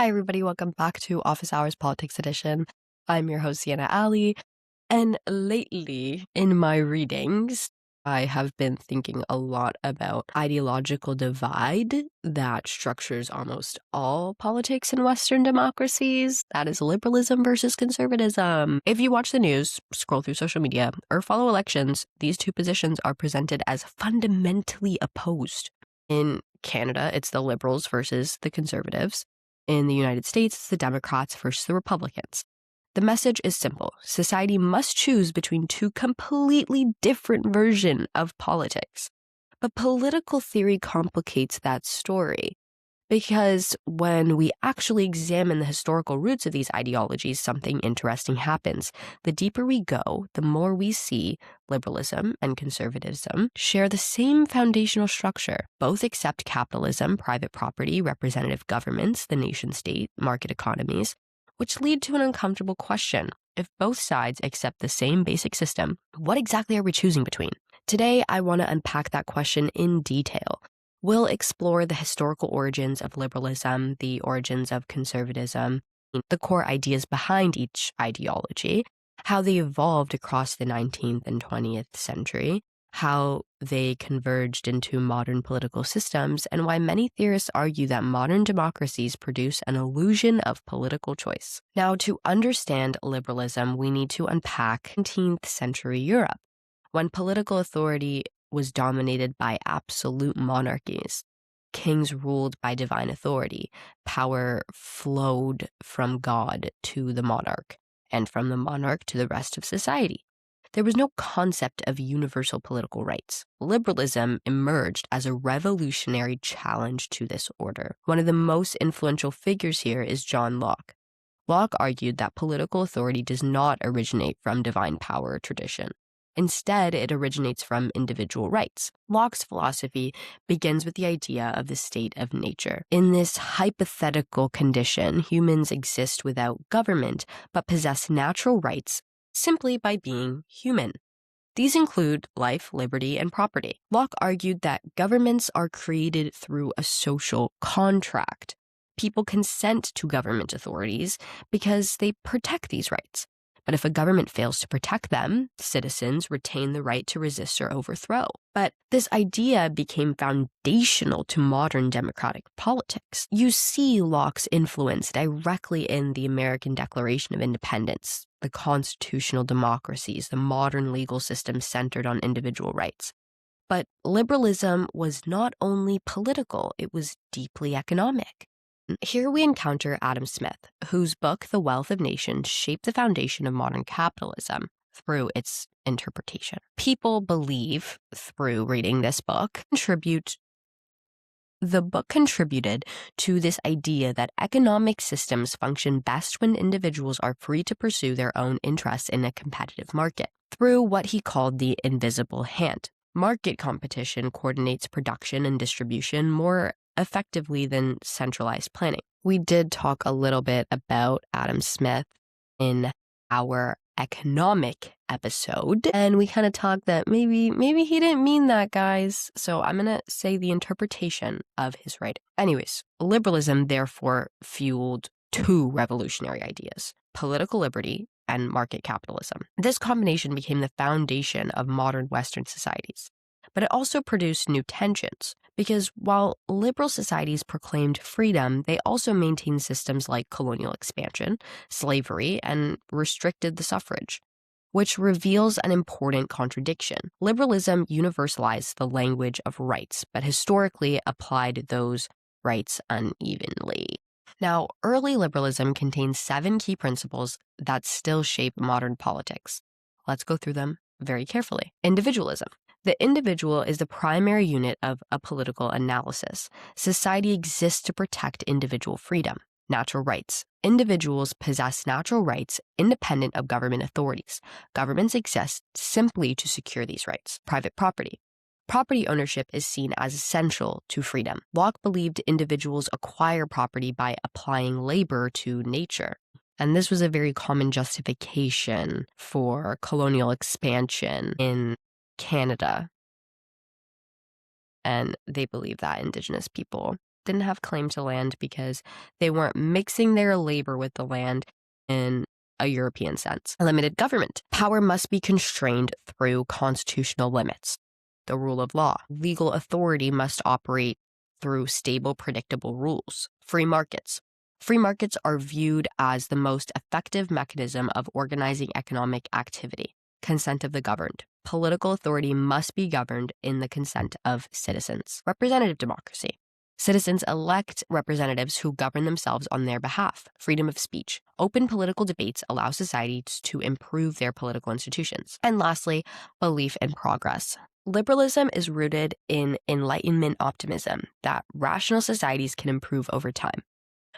Hi, everybody. Welcome back to Office Hours Politics Edition. I'm your host, Sienna Ali. And lately, in my readings, I have been thinking a lot about ideological divide that structures almost all politics in Western democracies. That is liberalism versus conservatism. If you watch the news, scroll through social media, or follow elections, these two positions are presented as fundamentally opposed. In Canada, it's the Liberals versus the Conservatives. In the United States, it's the Democrats versus the Republicans. The message is simple. Society must choose between two completely different versions of politics. But political theory complicates that story, because when we actually examine the historical roots of these ideologies, something interesting happens. The deeper we go, the more we see liberalism and conservatism share the same foundational structure. Both accept capitalism, private property, representative governments, the nation state, market economies, which lead to an uncomfortable question. If both sides accept the same basic system, what exactly are we choosing between? Today, I want to unpack that question in detail. We'll explore the historical origins of liberalism, the origins of conservatism, the core ideas behind each ideology, how they evolved across the 19th and 20th century, how they converged into modern political systems, and why many theorists argue that modern democracies produce an illusion of political choice. Now, to understand liberalism, we need to unpack 19th century Europe, when political authority was dominated by absolute monarchies. Kings ruled by divine authority. Power flowed from God to the monarch, and from the monarch to the rest of society. There was no concept of universal political rights. Liberalism emerged as a revolutionary challenge to this order. One of the most influential figures here is John Locke. Locke argued that political authority does not originate from divine power or tradition. Instead, it originates from individual rights. Locke's philosophy begins with the idea of the state of nature. In this hypothetical condition, humans exist without government, but possess natural rights simply by being human. These include life, liberty, and property. Locke argued that governments are created through a social contract. People consent to government authorities because they protect these rights. But if a government fails to protect them, citizens retain the right to resist or overthrow. But this idea became foundational to modern democratic politics. You see Locke's influence directly in the American Declaration of Independence, the constitutional democracies, the modern legal system centered on individual rights. But liberalism was not only political, it was deeply economic. Here we encounter Adam Smith, whose book, The Wealth of Nations, shaped the foundation of modern capitalism through its interpretation. People believe, through reading this book, the book contributed to this idea that economic systems function best when individuals are free to pursue their own interests in a competitive market. Through what he called the invisible hand, market competition coordinates production and distribution more effectively than centralized planning. We did talk a little bit about Adam Smith in our economic episode, and we kind of talked that maybe he didn't mean that, guys. So I'm going to say the interpretation of his writing. Anyways, liberalism therefore fueled two revolutionary ideas: political liberty and market capitalism. This combination became the foundation of modern Western societies. But it also produced new tensions, because while liberal societies proclaimed freedom, they also maintained systems like colonial expansion, slavery, and restricted the suffrage, which reveals an important contradiction. Liberalism universalized the language of rights, but historically applied those rights unevenly. Now, early liberalism contains 7 key principles that still shape modern politics. Let's go through them very carefully. Individualism. The individual is the primary unit of a political analysis. Society exists to protect individual freedom. Natural rights. Individuals possess natural rights independent of government authorities. Governments exist simply to secure these rights. Private property. Property ownership is seen as essential to freedom. Locke believed individuals acquire property by applying labor to nature. And this was a very common justification for colonial expansion in Canada. And they believe that Indigenous people didn't have claim to land because they weren't mixing their labor with the land in a European sense. Limited government. Power must be constrained through constitutional limits. The rule of law. Legal authority must operate through stable, predictable rules. Free markets. Free markets are viewed as the most effective mechanism of organizing economic activity. Consent of the governed. Political authority must be governed in the consent of citizens. Representative democracy. Citizens elect representatives who govern themselves on their behalf. Freedom of speech. Open political debates allow societies to improve their political institutions. And lastly, belief in progress. Liberalism is rooted in Enlightenment optimism that rational societies can improve over time.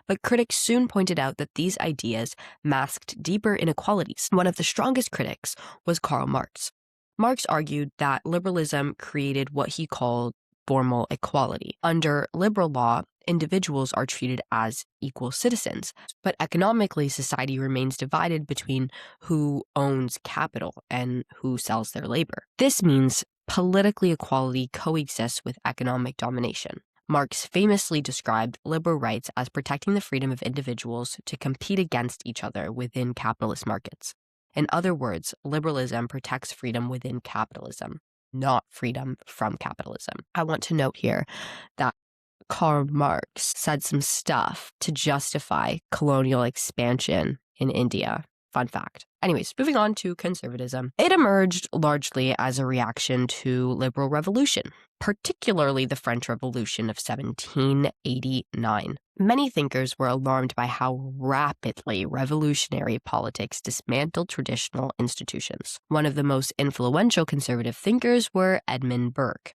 But critics soon pointed out that these ideas masked deeper inequalities. One of the strongest critics was Karl Marx. Marx argued that liberalism created what he called formal equality. Under liberal law, individuals are treated as equal citizens, but economically, society remains divided between who owns capital and who sells their labor. This means political equality coexists with economic domination. Marx famously described liberal rights as protecting the freedom of individuals to compete against each other within capitalist markets. In other words, liberalism protects freedom within capitalism, not freedom from capitalism. I want to note here that Karl Marx said some stuff to justify colonial expansion in India. Fun fact. Anyways, moving on to conservatism. It emerged largely as a reaction to liberal revolution, particularly the French Revolution of 1789. Many thinkers were alarmed by how rapidly revolutionary politics dismantled traditional institutions. One of the most influential conservative thinkers were Edmund Burke.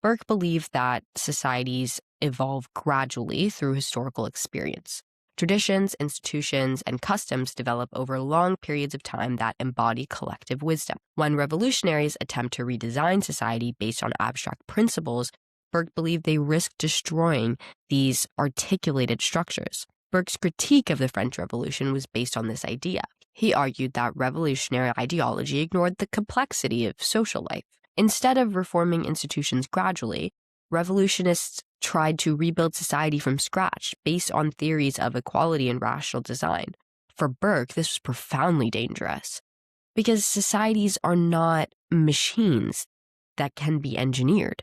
Burke believed that societies evolve gradually through historical experience. Traditions, institutions, and customs develop over long periods of time that embody collective wisdom. When revolutionaries attempt to redesign society based on abstract principles, Burke believed they risked destroying these articulated structures. Burke's critique of the French Revolution was based on this idea. He argued that revolutionary ideology ignored the complexity of social life. Instead of reforming institutions gradually, revolutionists tried to rebuild society from scratch based on theories of equality and rational design. For Burke, this was profoundly dangerous because societies are not machines that can be engineered.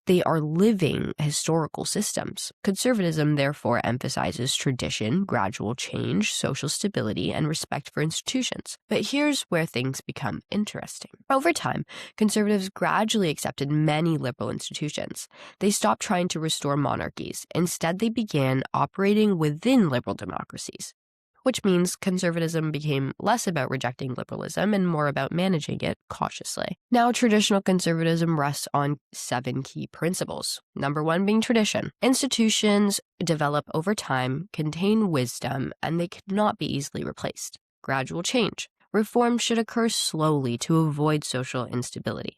They are living historical systems. Conservatism, therefore, emphasizes tradition, gradual change, social stability, and respect for institutions. But here's where things become interesting. Over time, conservatives gradually accepted many liberal institutions. They stopped trying to restore monarchies. Instead, they began operating within liberal democracies, which means conservatism became less about rejecting liberalism and more about managing it cautiously. Now, traditional conservatism rests on 7 key principles. Number 1 being tradition. Institutions develop over time, contain wisdom, and they cannot be easily replaced. Gradual change. Reform should occur slowly to avoid social instability.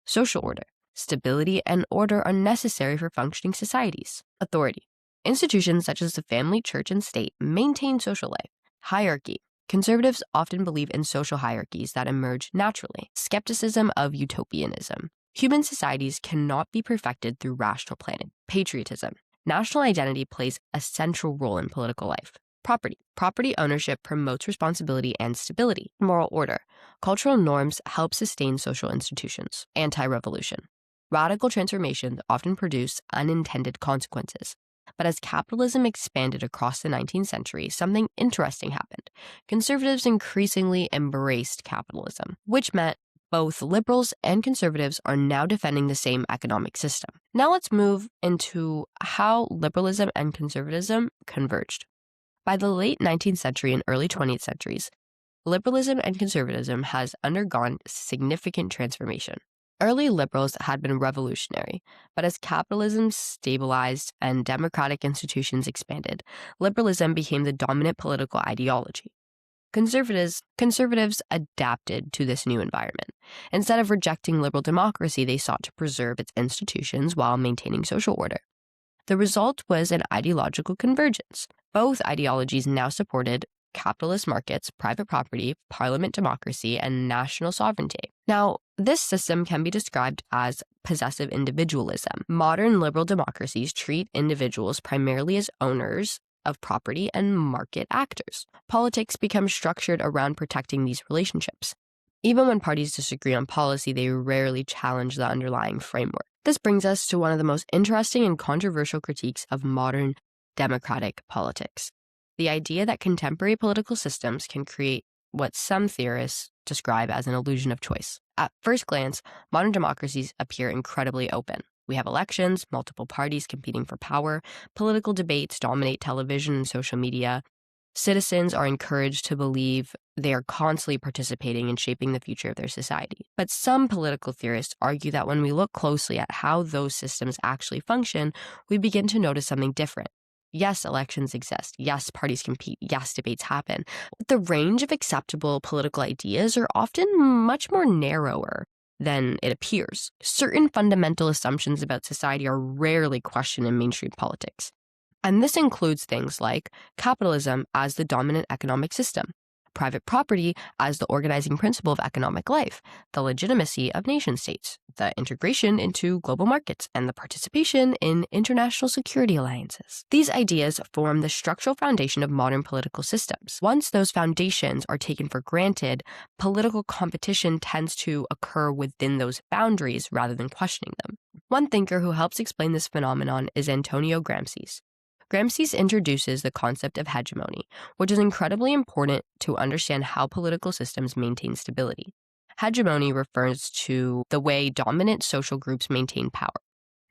Social order. Stability and order are necessary for functioning societies. Authority. Institutions such as the family, church, and state maintain social life. Hierarchy. Conservatives often believe in social hierarchies that emerge naturally. Skepticism of utopianism. Human societies cannot be perfected through rational planning. Patriotism. National identity plays a central role in political life. Property. Property ownership promotes responsibility and stability. Moral order. Cultural norms help sustain social institutions. Anti-revolution. Radical transformations often produce unintended consequences. But as capitalism expanded across the 19th century, something interesting happened. Conservatives increasingly embraced capitalism, which meant both liberals and conservatives are now defending the same economic system. Now let's move into how liberalism and conservatism converged. By the late 19th century and early 20th centuries, liberalism and conservatism has undergone significant transformation. Early liberals had been revolutionary, but as capitalism stabilized and democratic institutions expanded, liberalism became the dominant political ideology. Conservatives adapted to this new environment. Instead of rejecting liberal democracy, they sought to preserve its institutions while maintaining social order. The result was an ideological convergence. Both ideologies now supported capitalist markets, private property, parliament democracy, and national sovereignty. Now, this system can be described as possessive individualism. Modern liberal democracies treat individuals primarily as owners of property and market actors. Politics becomes structured around protecting these relationships. Even when parties disagree on policy, they rarely challenge the underlying framework. This brings us to one of the most interesting and controversial critiques of modern democratic politics: the idea that contemporary political systems can create what some theorists describe as an illusion of choice. At first glance, modern democracies appear incredibly open. We have elections, multiple parties competing for power, political debates dominate television and social media. Citizens are encouraged to believe they are constantly participating in shaping the future of their society. But some political theorists argue that when we look closely at how those systems actually function, we begin to notice something different. Yes, elections exist. Yes, parties compete. Yes, debates happen. But the range of acceptable political ideas are often much more narrower than it appears. Certain fundamental assumptions about society are rarely questioned in mainstream politics. And this includes things like capitalism as the dominant economic system, private property as the organizing principle of economic life, the legitimacy of nation-states, the integration into global markets, and the participation in international security alliances. These ideas form the structural foundation of modern political systems. Once those foundations are taken for granted, political competition tends to occur within those boundaries rather than questioning them. One thinker who helps explain this phenomenon is Antonio Gramsci. Gramsci introduces the concept of hegemony, which is incredibly important to understand how political systems maintain stability. Hegemony refers to the way dominant social groups maintain power,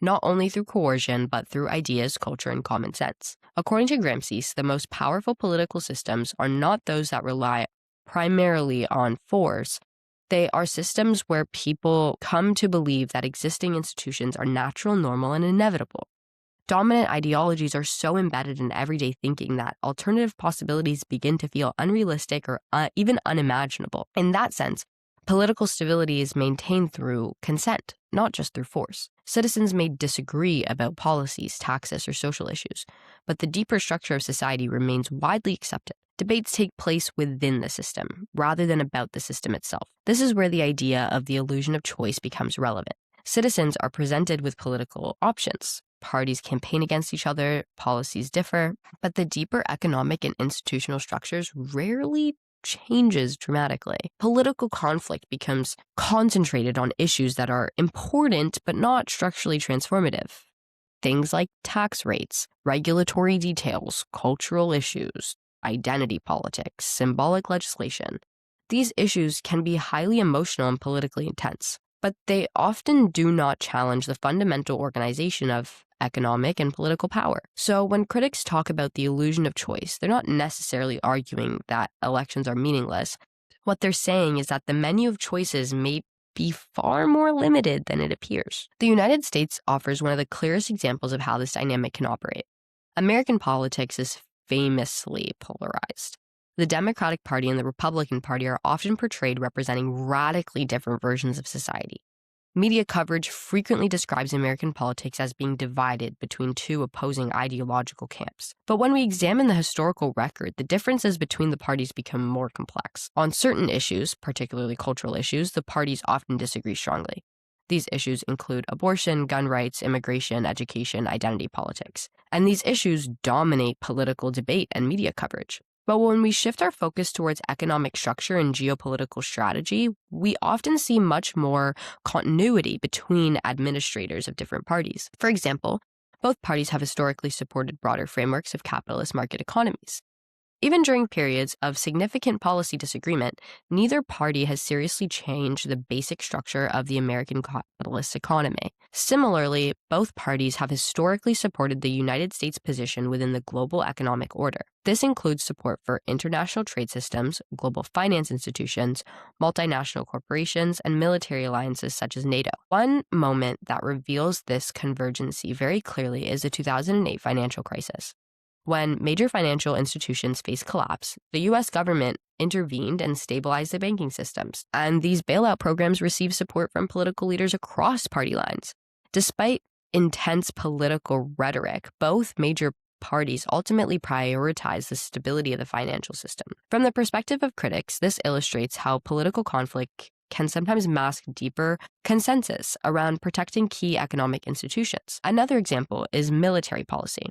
not only through coercion, but through ideas, culture, and common sense. According to Gramsci, the most powerful political systems are not those that rely primarily on force. They are systems where people come to believe that existing institutions are natural, normal, and inevitable. Dominant ideologies are so embedded in everyday thinking that alternative possibilities begin to feel unrealistic or even unimaginable. In that sense, political stability is maintained through consent, not just through force. Citizens may disagree about policies, taxes, or social issues, but the deeper structure of society remains widely accepted. Debates take place within the system, rather than about the system itself. This is where the idea of the illusion of choice becomes relevant. Citizens are presented with political options. Parties campaign against each other, policies differ, but the deeper economic and institutional structures rarely changes dramatically. Political conflict becomes concentrated on issues that are important but not structurally transformative. Things like tax rates, regulatory details, cultural issues, identity politics, symbolic legislation. These issues can be highly emotional and politically intense, but they often do not challenge the fundamental organization of economic and political power. So when critics talk about the illusion of choice, they're not necessarily arguing that elections are meaningless. What they're saying is that the menu of choices may be far more limited than it appears. The United States offers one of the clearest examples of how this dynamic can operate. American politics is famously polarized. The Democratic Party and the Republican Party are often portrayed representing radically different versions of society. Media coverage frequently describes American politics as being divided between two opposing ideological camps. But when we examine the historical record, the differences between the parties become more complex. On certain issues, particularly cultural issues, the parties often disagree strongly. These issues include abortion, gun rights, immigration, education, identity politics. And these issues dominate political debate and media coverage. But when we shift our focus towards economic structure and geopolitical strategy, we often see much more continuity between administrators of different parties. For example, both parties have historically supported broader frameworks of capitalist market economies. Even during periods of significant policy disagreement, neither party has seriously changed the basic structure of the American capitalist economy. Similarly, both parties have historically supported the United States' position within the global economic order. This includes support for international trade systems, global finance institutions, multinational corporations, and military alliances such as NATO. One moment that reveals this convergency very clearly is the 2008 financial crisis. When major financial institutions faced collapse, the U.S. government intervened and stabilized the banking systems, and these bailout programs received support from political leaders across party lines. Despite intense political rhetoric, both major parties ultimately prioritize the stability of the financial system. From the perspective of critics, this illustrates how political conflict can sometimes mask deeper consensus around protecting key economic institutions. Another example is military policy.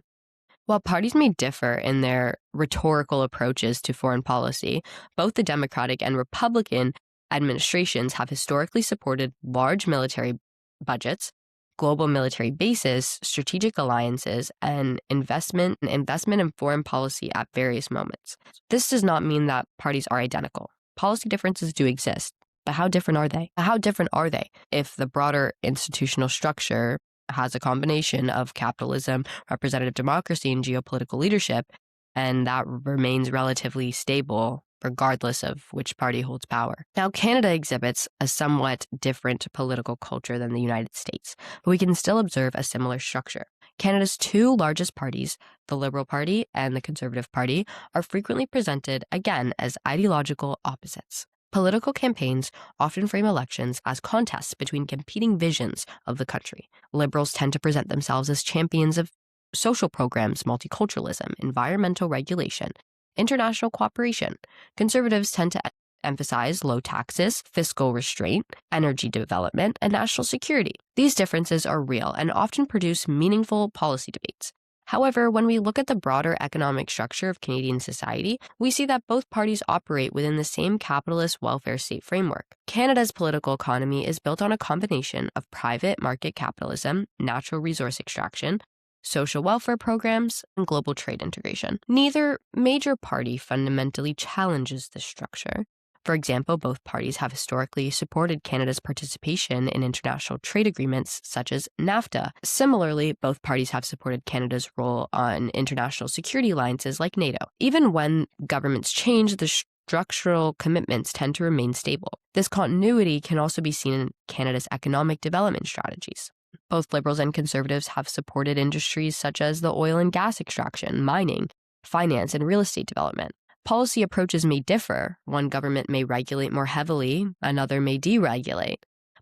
While parties may differ in their rhetorical approaches to foreign policy, both the Democratic and Republican administrations have historically supported large military budgets, global military bases, strategic alliances, and investment in foreign policy at various moments. This does not mean that parties are identical. Policy differences do exist, but how different are they? How different are they if the broader institutional structure has a combination of capitalism, representative democracy, and geopolitical leadership, and that remains relatively stable regardless of which party holds power? Now, Canada exhibits a somewhat different political culture than the United States, but we can still observe a similar structure. Canada's two largest parties, the Liberal Party and the Conservative Party, are frequently presented, again, as ideological opposites. Political campaigns often frame elections as contests between competing visions of the country. Liberals tend to present themselves as champions of social programs, multiculturalism, environmental regulation, international cooperation. Conservatives tend to emphasize low taxes, fiscal restraint, energy development, and national security. These differences are real and often produce meaningful policy debates. However, when we look at the broader economic structure of Canadian society, we see that both parties operate within the same capitalist welfare state framework. Canada's political economy is built on a combination of private market capitalism, natural resource extraction, social welfare programs, and global trade integration. Neither major party fundamentally challenges this structure. For example, both parties have historically supported Canada's participation in international trade agreements such as NAFTA. Similarly, both parties have supported Canada's role on international security alliances like NATO. Even when governments change, the structural commitments tend to remain stable. This continuity can also be seen in Canada's economic development strategies. Both Liberals and Conservatives have supported industries such as the oil and gas extraction, mining, finance, and real estate development. Policy approaches may differ. One government may regulate more heavily, another may deregulate,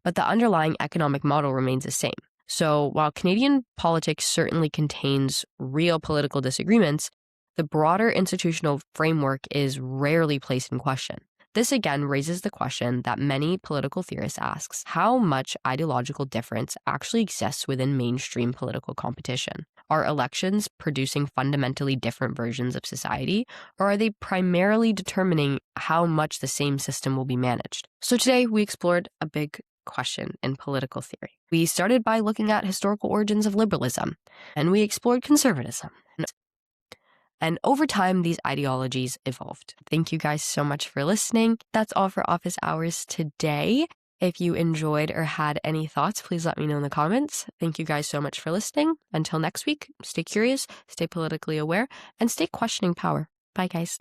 but the underlying economic model remains the same. So while Canadian politics certainly contains real political disagreements, the broader institutional framework is rarely placed in question. This again raises the question that many political theorists ask: how much ideological difference actually exists within mainstream political competition? Are elections producing fundamentally different versions of society, or are they primarily determining how much the same system will be managed? So today we explored a big question in political theory. We started by looking at historical origins of liberalism, and we explored conservatism. And over time, these ideologies evolved. Thank you guys so much for listening. That's all for Office Hours today. If you enjoyed or had any thoughts, please let me know in the comments. Thank you guys so much for listening. Until next week, stay curious, stay politically aware, and stay questioning power. Bye, guys.